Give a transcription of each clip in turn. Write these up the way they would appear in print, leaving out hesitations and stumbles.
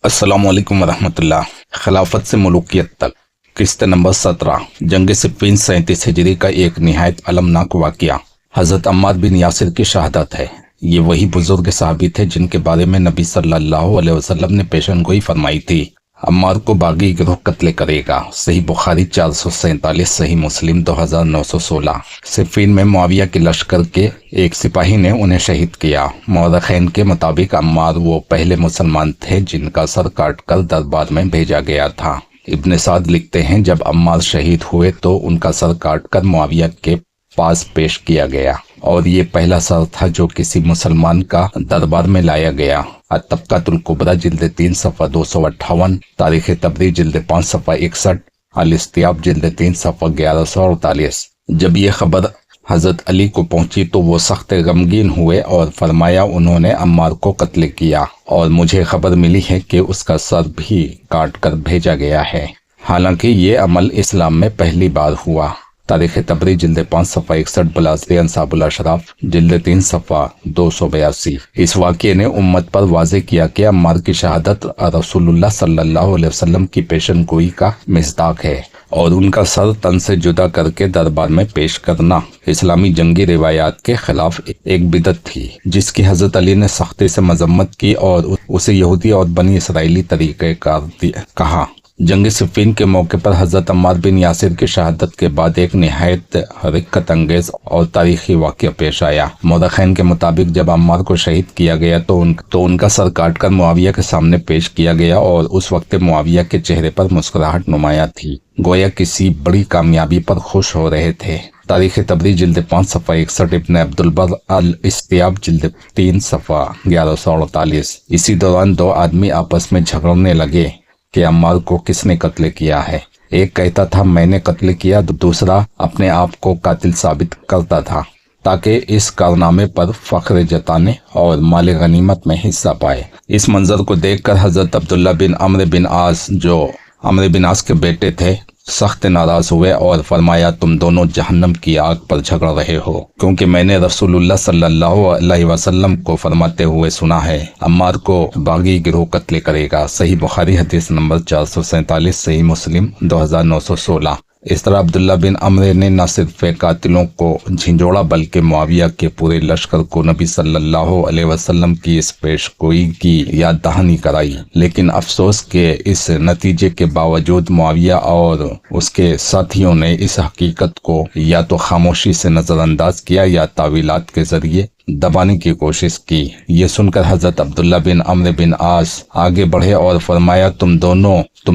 अस्सलाम वालेकुम वरहमत अल्लाह। खिलाफत से मलूकियत तक किस्त नंबर 17 जंग सिफ़ीन 37 हिजरी का एक निहायत अलमनाक वाक़या हज़रत अम्मार बिन यासिर की शहादत है। ये वही बुजुर्ग सहाबी थे जिनके बारे में नबी सल्लल्लाहु अलैहि वसल्लम ने पेशनगोई फरमाई थी। अम्मार को बागी गिरोह कत्ल करेगा। सही बुखारी 447, सही मुस्लिम 2916। सिफ़ीन में मुआविया के लश्कर के एक सिपाही ने उन्हें शहीद किया। मौरख़ैन के मुताबिक अम्मार वो पहले मुसलमान थे जिनका सर काटकर दरबार में भेजा गया था। इब्न साद लिखते हैं, जब अम्मार शहीद हुए तो उनका सर काटकर मुआविया के पास पेश किया गया और ये पहला सर था जो किसी मुसलमान का दरबार में लाया गया। तबक़ातुल कुबरा जिल्द 3 सफ़ा 258, तारीख़ तबरी जिल्द 5 सफ़ा 61, अल-इस्तियाब जिल्द 3 सफ़ा 1148। जब ये खबर हज़रत अली को पहुंची तो वो सख्त गमगीन हुए और फरमाया, उन्होंने अम्मार को कत्ल किया और मुझे खबर मिली है कि उसका सर भी काट कर भेजा गया है। हालांकि ये अमल इस्लाम में पहली बार हुआ। तारीख़ तबरी जिल्द 5 सफ़ा 61, बलासरे अंसाबुल अशराफ जिल्द 3 सफ़ा 282। इस वाक़ये ने उम्मत पर वाज़े किया कि अम्मार की शहादत रसूलुल्लाह सल्लल्लाहु अलैहि वसल्लम की पेशनगोई का मिस्दाक है और उनका सर तन से जुदा करके दरबार में पेश करना इस्लामी जंगी रिवायात के खिलाफ एक बिदअत थी जिसकी हज़रत अली ने सख्ती से मजम्मत की और उसे यहूदी और बनी इसराइली तरीक़ेकार कहा। जंग सिफ़ीन के मौके पर हज़रत अम्मार बिन यासिर की शहादत के बाद एक निहायत रिक्कत अंगेज और तारीखी वाक़या पेश आया। मौरख़ैन के मुताबिक जब अम्मार को शहीद किया गया तो उनका सर काटकर मुआविया के सामने पेश किया गया और उस वक्त मुआविया के चेहरे पर मुस्कुराहट नुमाया थी, गोया किसी बड़ी कामयाबी पर खुश हो रहे थे। तारीख़ तबरी जिल्द 5 सफ़ा 61, इब्न अब्दुल बर अल-इस्तियाब जिल्द 3 सफ़ा 1148। इसी दौरान दो आदमी आपस में झगड़ने लगे कि अम्मार को किसने कत्ल किया है। एक कहता था मैंने कत्ल किया, दूसरा अपने आप को कातिल साबित करता था ताकि इस कारनामे पर फख्र जताने और माल गनीमत में हिस्सा पाए। इस मंजर को देखकर हज़रत अब्दुल्ला बिन अम्र बिन आस, जो अम्र बिन आस के बेटे थे, सख्त नाराज हुए और फरमाया, तुम दोनों जहन्नम की आग पर झगड़ रहे हो, क्योंकि मैंने रसूलुल्लाह सल्लल्लाहु अलैहि वसल्लम को फरमाते हुए सुना है, अम्मार को बागी गिरोह कत्ल करेगा। सही बुखारी हदीस नंबर 447, सही मुस्लिम 2916। इस तरह अब्दुल्ला बिन अम्र ने न सिर्फ कातिलों को झिंझोड़ा बल्कि मुआविया के पूरे लश्कर को नबी सल्लल्लाहु अलैहि वसल्लम की इस पेशगोई की याद दहानी कराई। लेकिन अफसोस के इस नतीजे के बावजूद मुआविया और उसके साथियों ने इस हकीकत को या तो खामोशी से नजरअंदाज किया या तावीलात के जरिए दबाने की कोशिश की। ये सुनकर हजरत अब्दुल्ला बिन अम्र बिन आस आगे बढ़े और फरमाया, तुम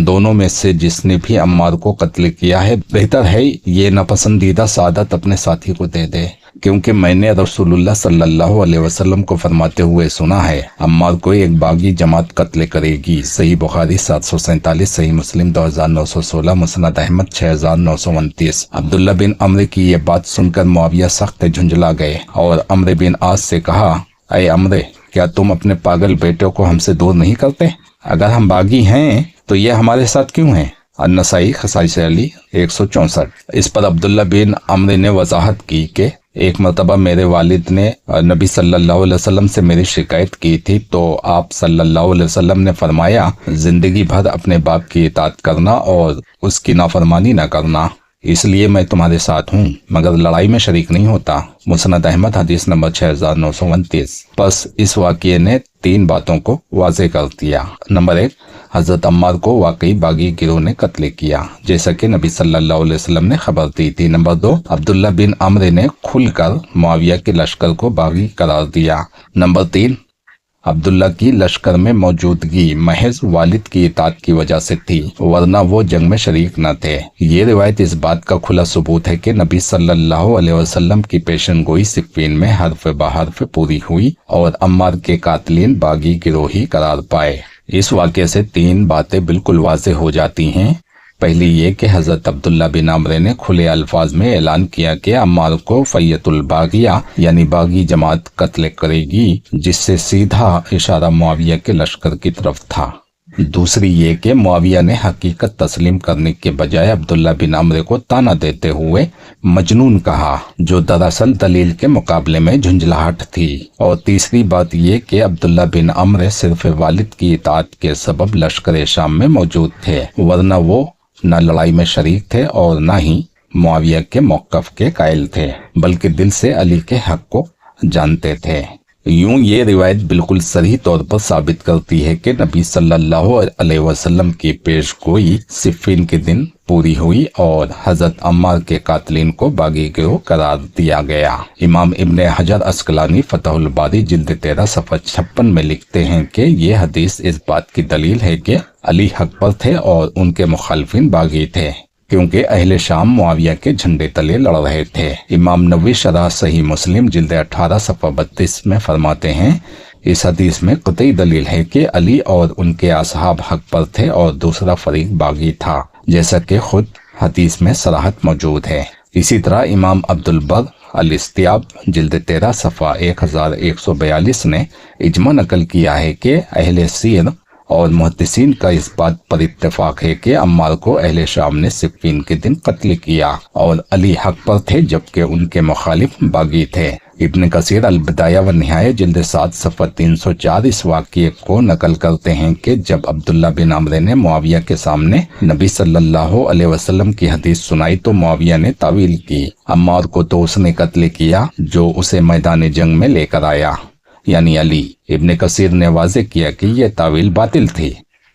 दोनों में से जिसने भी अम्मार को कत्ल किया है, बेहतर है ये नापसंदीदा सादत अपने साथी को दे दे, क्योंकि मैंने रसूलुल्लाह सल्लल्लाहु अलैहि वसल्लम को फरमाते हुए सुना है, अम्मार को एक बागी जमात कत्ल करेगी। सही बुखारी 747, सही मुस्लिम 2916, मुस्नद अहमद 6929। अब्दुल्ला बिन अम्र की ये बात सुनकर मुआविया सख्त झुंझला गए और अम्र बिन आस से कहा, अय अम्र, क्या तुम अपने पागल बेटे को हमसे दूर नहीं करते? अगर हम बागी हैं तो ये हमारे साथ क्यों है? अन्नसाई खसाइस अली 164। इस पर अब्दुल्ला बिन अम्र ने वजाहत की कि एक मरतबा मेरे वालिद ने नबी सल्लल्लाहु अलैहि वसल्लम से मेरी शिकायत की थी तो आप सल्लल्लाहु अलैहि वसल्लम ने फरमाया, जिंदगी भर अपने बाप की इताअत करना और उसकी नाफरमानी न करना, इसलिए मैं तुम्हारे साथ हूँ मगर लड़ाई में शरीक नहीं होता। मुस्नद अहमद हदीस नंबर 6929। बस इस वाक़ये ने 3 बातों को वाज़े कर दिया। नंबर 1, हज़रत अम्मार को वाकई बागी गिरोह ने कत्ल किया जैसा कि नबी सल्लल्लाहु अलैहि वसल्लम ने खबर दी थी। नंबर 2, अब्दुल्ला बिन अम्र ने खुलकर मुआविया के लश्कर को बागी करार दिया। नंबर 3, अब्दुल्ला की लश्कर में मौजूदगी महज वालिद की इताअत की वजह से थी, वरना वो जंग में शरीक न थे। ये रिवायत इस बात का खुला सबूत है कि नबी सल्लल्लाहु अलैहि वसल्लम की पेशनगोई सिफ़ीन में हर्फ बहर्फ पूरी हुई और अम्मार के कातिलीन बागी गिरोही करार पाए। इस वाक़ये से 3 बातें बिल्कुल वाज़े हो जाती हैं। पहली ये कि हज़रत अब्दुल्ला बिन अम्र ने खुले अल्फाज में ऐलान किया कि अम्मार को फ़य्यतुल बागिया यानी बागी जमात कत्ल करेगी, जिससे सीधा इशारा मुआविया के लश्कर की तरफ था। दूसरी ये कि मुआविया ने हकीकत तस्लीम करने के बजाय अब्दुल्ला बिन अम्र को ताना देते हुए मजनून कहा, जो दरअसल दलील के मुकाबले में झुंझलाहट थी। और तीसरी बात ये कि अब्दुल्ला बिन अम्र सिर्फ वालिद की इताअत के सबब लश्कर शाम में मौजूद थे, वरना वो न लड़ाई में शरीक थे और न ही मुआविया के मौक़िफ़ के कायल थे, बल्कि दिल से अली के हक को जानते थे। यूं ये रिवायत बिल्कुल सही तौर पर साबित करती है कि नबी सल्लल्लाहु अलैहि वसल्लम की पेशगोई सिफ़ीन के दिन पूरी हुई और हजरत अम्मार के कातिलीन को बागी गिरोह करार दिया गया। इमाम इब्ने हजर अस्कलानी फतहुल बारी जिल्द 13 सफ़ा 56 में लिखते हैं कि ये हदीस इस बात की दलील है कि अली हक पर थे और उनके मुखालिफिन बागी थे, क्योंकि अहले शाम मुआविया के झंडे तले लड़ रहे थे। इमाम नबवी शरह सही मुस्लिम जिल्द 18 सफ़ा 32 में फरमाते हैं, इस हदीस में कतई दलील है कि अली और उनके असहाब हक पर थे और दूसरा फरीक बागी था, जैसा कि खुद हदीस में सराहत मौजूद है। इसी तरह इमाम अब्दुल बर अल-इस्तियाब जिल्द 13 सफ़ा 1142 ने इजमा नकल किया है कि अहले सीर और मुहद्दिसीन का इस बात पर इत्तेफाक है कि अम्मार को अहले शाम ने सिफ़ीन के दिन कत्ल किया और अली हक पर थे, जबकि उनके मुखालिफ बागी थे। इब्न कसीर अल-बिदाया व निहाया जिल्द 7 सफ़ा 304 इस वाक़ये को नकल करते हैं कि जब अब्दुल्ला बिन अम्र ने मुआविया के सामने नबी सल्लल्लाहु अलैहि वसल्लम की हदीस सुनाई तो मुआविया ने तावील की, अम्मार को तो उसने कत्ल किया जो उसे मैदान जंग में लेकर आया, यानी अली। इब्न कसीर ने वाज़े किया कि यह तावील बातिल थी,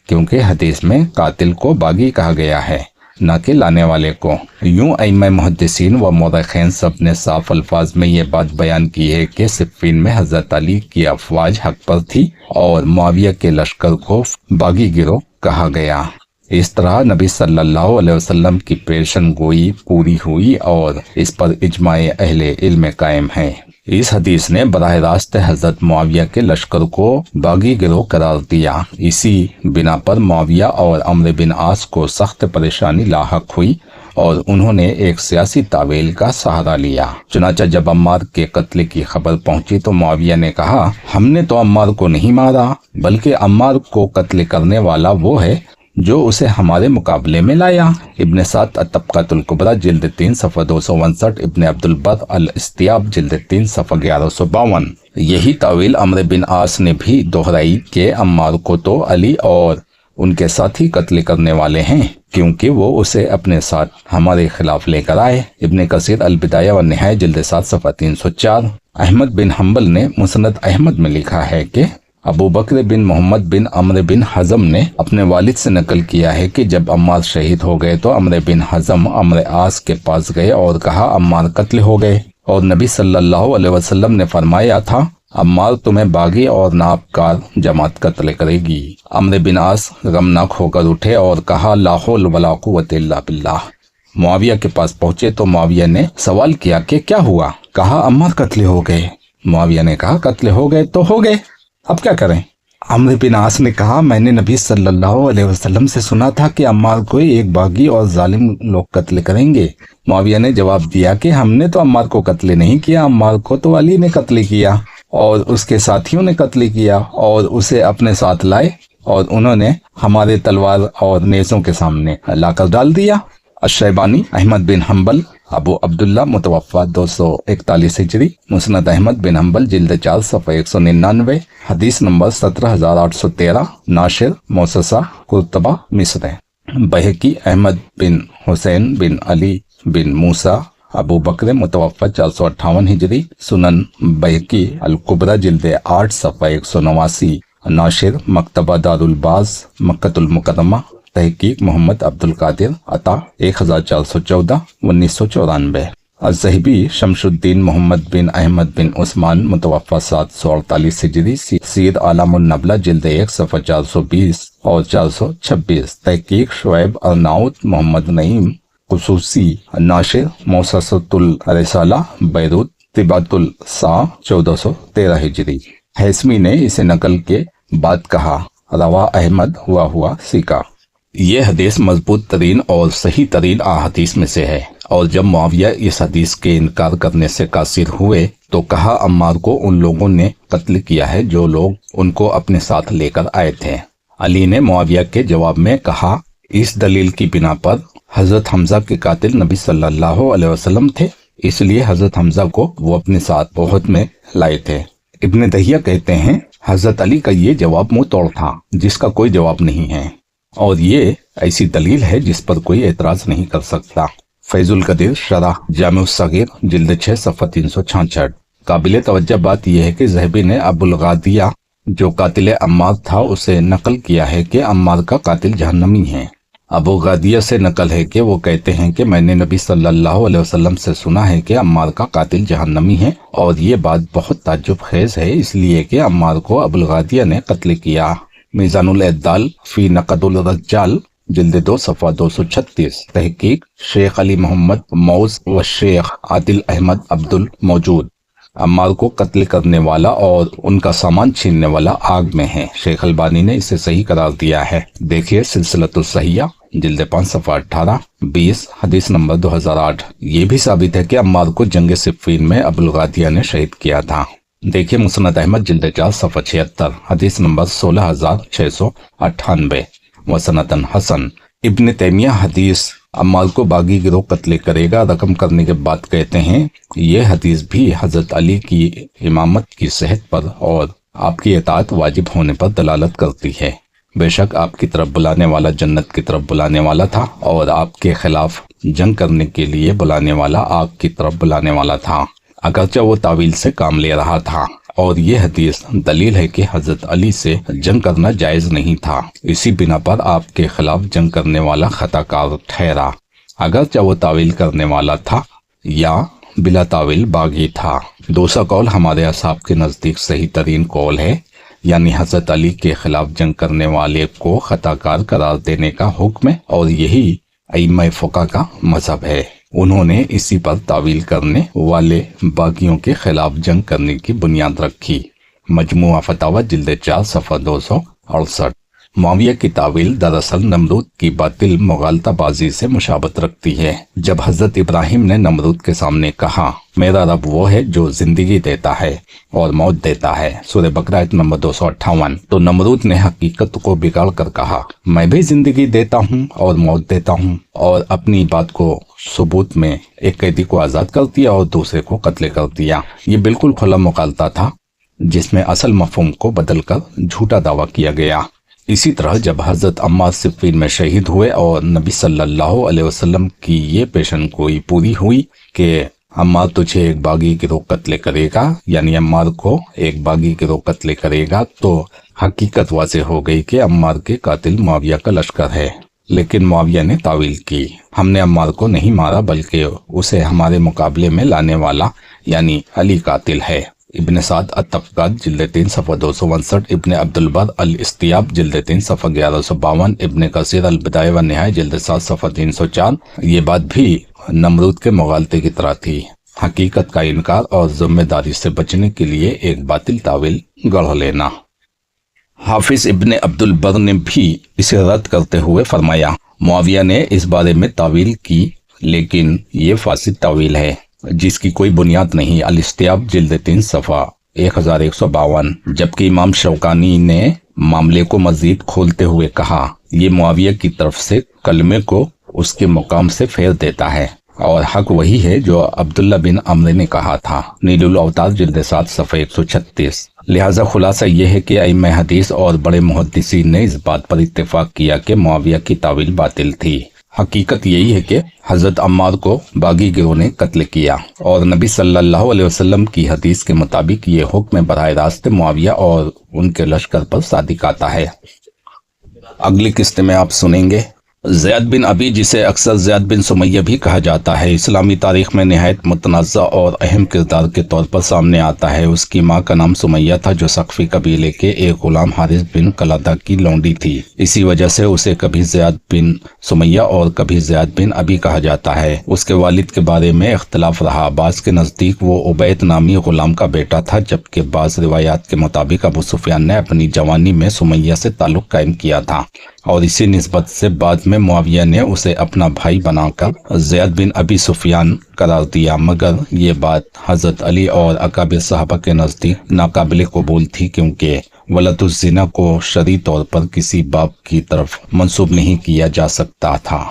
क्योंकि हदीस में कातिल को बागी कहा गया है, न कि लाने वाले को। यूं अइम्मा मुहद्दिसीन व मौरख़ीन सब ने साफ अल्फाज में ये बात बयान की है कि सिफ़ीन में हज़रत अली की अफ़वाज हक पर थी और मुआविया के लश्कर को बागी गिरोह कहा गया। इस तरह नबी सल्लल्लाहु अलैहि वसल्लम की पेशन गोई पूरी हुई और इस पर इजमाए अहले इल्म कायम है। इस हदीस ने बराह रास्त हजरत मुआविया के लश्कर को बागी गिरोह करार दिया। इसी बिना पर मुआविया और अम्र बिन आस को सख्त परेशानी लाहक हुई और उन्होंने एक सियासी तावील का सहारा लिया। चुनाचा जब अम्मार के कत्ल की खबर पहुंची तो मुआविया ने कहा, हमने तो अम्मार को नहीं मारा, बल्कि अम्मार को कत्ल करने वाला वो है जो उसे हमारे मुकाबले में लाया। इब्न साद अत-तबक़ातुल कुबरा जिल्द 3 सफ़ा 259, इब्न अब्दुल बर अल-इस्तियाब जिल्द 3 सफ़ा 1152। यही तावील अम्र बिन आस ने भी दोहराई कि अम्मार को तो अली और उनके साथी कत्ल करने वाले हैं, क्योंकि वो उसे अपने साथ हमारे खिलाफ लेकर आए। इब्न कसीर अल-बिदाया व निहाया जिल्द 7 सफ़ा 304। अहमद बिन हम्बल ने मुसनद अहमद में लिखा है कि अबू बकर बिन मोहम्मद बिन अम्र बिन हज़म ने अपने वालिद से नकल किया है कि जब अम्मार शहीद हो गए तो अम्र बिन हज़म अम्र आस के पास गए और कहा, अम्मार कत्ल हो गए, और नबी सल्लल्लाहु अलैहि वसल्लम ने फरमाया था, अम्मार तुम्हें बागी और नापकार जमात कत्ल करेगी। अम्र बिन आस गमनाक होकर उठे और कहा, ला हौल वला कुव्वत इल्ला बिल्लाह। मुआविया के पास पहुंचे तो मुआविया ने सवाल किया कि क्या हुआ? कहा, अम्मार कत्ल हो गए। मुआविया ने कहा, कत्ल हो गए तो हो गए, अब क्या करें? अम्र बिन आस ने कहा, मैंने नबी सल्लल्लाहु अलैहि वसल्लम से सुना था कि अम्मार को एक बागी और जालिम लोग कत्ल करेंगे। मुआविया ने जवाब दिया कि हमने तो अम्मार को कत्ल नहीं किया, अम्मार को तो अली ने कत्ल किया और उसके साथियों ने कत्ल किया और उसे अपने साथ लाए और उन्होंने हमारे तलवार और नेज़ों के सामने लाकर डाल दिया। अश-शैबानी अहमद बिन हम्बल अबू अब्दुल्ला मुतवफ़ा 241 हिजरी, मुस्नद अहमद बिन हम्बल जिल्द 4 सफ़ा 199, हदीस नंबर 17813, नाशिर मौससा कुर्तबा मिस्र। बहकी अहमद बिन हुसैन बिन अली बिन मूसा अबू बकर मुतवफ़ा 458 हिजरी, सुनन बहकी अल कुबरा जिल्द 8 सफ़ा 189, नाशिर मकतबा दारुल बाज़ मक्कतुल मुकर्रमा, तहकीक मोहम्मद अब्दुल कादिर अता 1414 1994। अज़्ज़हबी शमशुद्दीन मोहम्मद बिन अहमद बिन उस्मान मुतवफ़ा 748 हिजरी, सीर आलमुन नबला जिल्द 1 सफ़ा 420 और 426, तहकीक शुएब अर्नाउत मोहम्मद नईम खुसूसी, नाशिर मौससतुल रिसाला बैरूत तिबातुल सा 1413 हिजरी। हैसमी ने इसे नकल के बाद कहा, रवा अहमद हुआ सीका। ये हदीस मजबूत तरीन और सही तरीन अहादीस में से है। और जब मुआविया इस हदीस के इनकार करने से कासिर हुए तो कहा, अम्मार को उन लोगों ने कत्ल किया है जो लोग उनको अपने साथ लेकर आए थे। अली ने मुआविया के जवाब में कहा, इस दलील की बिना पर हजरत हमजा के कातिल नबी सल्लल्लाहु अलैहि वसल्लम थे, इसलिए हजरत हमजा को वो अपने साथ ओहद में लाए थे। इब्न दहिया कहते हैं, हजरत अली का ये जवाब मुंह तोड़ था, जिसका कोई जवाब नहीं है, और ये ऐसी दलील है जिस पर कोई एतराज नहीं कर सकता। फैजुल कदीर शरह जामे सगीर जिल्द 6 सफ़ा 366। काबिल तवज्जो बात यह है कि ज़हबी ने अबुल गादिया जो कातिल अम्मार था उसे नकल किया है कि अम्मार का कातिल जहन्नमी है। अबू गादिया से नकल है कि वो कहते हैं कि मैंने नबी सल्लल्लाहु अलैहि वसल्लम से सुना है कि अम्मार का कातिल जहन्नमी है, और ये बात बहुत ताज्जुब खेज है, इसलिए कि अम्मार को अबुल गादिया ने कत्ल किया। मीज़ानुल एतदाल फी नक़दुल रज्जाल जिल्द 2 सफ़ा 236। तहकीक शेख अली मोहम्मद मौज व शेख आदिल अहमद अब्दुल मौजूद। अम्मार को कत्ल करने वाला और उनका सामान छीनने वाला आग में है। शेख अलबानी ने इसे सही करार दिया है। देखिए सिलसिलतुस सहिया जिल्द 5 सफ़ा 18-20 हदीस नंबर 2008। ये भी साबित है कि अम्मार को जंग सिफ़ीन में अबुल गादिया ने शहीद किया था। देखिए मुस्नद अहमद जिल्द 4 सफ़ा 76 हदीस नंबर 16698। वसनतन हसन। इब्न तैमिया हदीस अम्मार को बागी गिरोह कत्ल करेगा रकम करने के बाद कहते हैं, ये हदीस भी हजरत अली की इमामत की सेहत पर और आपकी इताअत वाजिब होने पर दलालत करती है। बेशक आपकी तरफ बुलाने वाला जन्नत की तरफ बुलाने वाला था, और आपके खिलाफ जंग करने के लिए बुलाने वाला आग की तरफ बुलाने वाला था, अगरचे वो तावील से काम ले रहा था। और ये हदीस दलील है कि हजरत अली से जंग करना जायज नहीं था, इसी बिना पर आपके खिलाफ जंग करने वाला खताकार ठहरा, अगरचे वो तावील करने वाला था या बिला तावील बागी था। दूसरा कौल हमारे असहाब के नज़दीक सही तरीन कौल है, यानी हजरत अली के खिलाफ जंग करने वाले को खताकार करार देने का हुक्म है, और यही अइम्मा फ़ुक़हा का मजहब है। उन्होंने इसी पर तावील करने वाले बागियों के खिलाफ जंग करने की बुनियाद रखी। मजमुआ फतावा जिल्द 4 सफ़ा 268। मुआविया की तावील दरअसल नमरूद की बातिल मुगालताबाजी से मुशाबत रखती है। जब हजरत इब्राहिम ने नमरूद के सामने कहा, मेरा रब वो है जो जिंदगी देता है और मौत देता है, सूरह बकरा आयत नंबर 258, तो नमरूद ने हकीकत को बिगाड़ कर कहा, मैं भी जिंदगी देता हूँ और मौत देता हूँ, और अपनी बात को सबूत में एक कैदी को आजाद कर दिया और दूसरे को कत्ल कर दिया। ये बिल्कुल खुला मुगालता था, जिसमें असल मफहूम को बदलकर झूठा दावा किया गया। इसी तरह जब हजरत अम्मार सिफ़ीन में शहीद हुए और नबी सल्लल्लाहु अलैहि वसल्लम की ये पेशन गोई पूरी हुई कि अम्मार तुझे एक बागी गिरोह कत्ल करेगा, यानी अम्मार को एक बागी गिरोह कत्ल करेगा, तो हकीकत वाज़ेह हो गई कि अम्मार के कातिल मुआविया का लश्कर है। लेकिन मुआविया ने तावील की, हमने अम्मार को नहीं मारा बल्कि उसे हमारे मुकाबले में लाने वाला यानी अली कातिल है। इब्न साद अत-तबक़ात जिल्द 3 सफ़ा 259, इब्न अब्दुल बर अल इस्तियाब जिल्द 3 सफ़ा 1152, इब्न कसीर अल बिदाया व निहाया जिल्द 7 सफ़ा 304। ये बात भी नमरूद के मुगालते की तरह थी, हकीकत का इनकार और जिम्मेदारी से बचने के लिए एक बातिल तावील गढ़ लेना। हाफिज इब्न अब्दुल बर ने भी इसे रद्द करते हुए फरमाया, मुआविया ने इस बारे में तावील की, लेकिन ये फासिद तावील है जिसकी कोई बुनियाद नहीं। अल इस्तियाब जिल्द 3 सफ़ा 1152। जबकि इमाम शौकानी ने मामले को मजीद खोलते हुए कहा, ये मुआविया की तरफ से कलमे को उसके मुकाम से फेर देता है, और हक वही है जो अब्दुल्ला बिन अम्र ने कहा था। नीलुल अवतार जिल्द 7 सफ़ा 136। लिहाजा खुलासा यह है कि अइम्मा हदीस और बड़े मुहद्दिसीन ने इस बात पर इत्तेफाक किया कि मुआविया की तावील बातिल थी। हकीकत यही है कि हजरत अम्मार को बागी गिरोह ने कत्ल किया, और नबी सल्लल्लाहु अलैहि वसल्लम की हदीस के मुताबिक ये हुक्म बराह रास्त मुआविया और उनके लश्कर पर सादिक आता है। अगली किस्त में आप सुनेंगे ज़ैद बिन अबी, जिसे अक्सर ज़ैद बिन सुमैया भी कहा जाता है, इस्लामी तारीख में निहायत मुतनाज़्ज़ा और अहम किरदार के तौर पर सामने आता है। उसकी माँ का नाम सुमैया था, जो सकफी कबीले के एक गुलाम हारिस बिन कलादा की लौंडी थी। इसी वजह से उसे कभी ज़ैद बिन सुमैया और कभी ज़ैद बिन अबी कहा जाता है। उसके वालिद के बारे में इख्तलाफ रहा। बाज़ के नज़दीक वो उबैद नामी गुलाम का बेटा था, जबकि बाज़ रिवायात के मुताबिक अबू सुफियान ने अपनी जवानी में सुमैया से ताल्लुक़ कायम किया था, और इसी निस्बत से बाद में मुआविया ने उसे अपना भाई बनाकर ज़ैद बिन अबी सुफियान करार दिया। मगर ये बात हज़रत अली और अकाबिर सहाबा के नज़दीक नाकाबिल कबूल थी, क्योंकि ولد الزنا کو شرعی طور پر کسی باپ کی طرف منسوب نہیں کیا جا سکتا تھا۔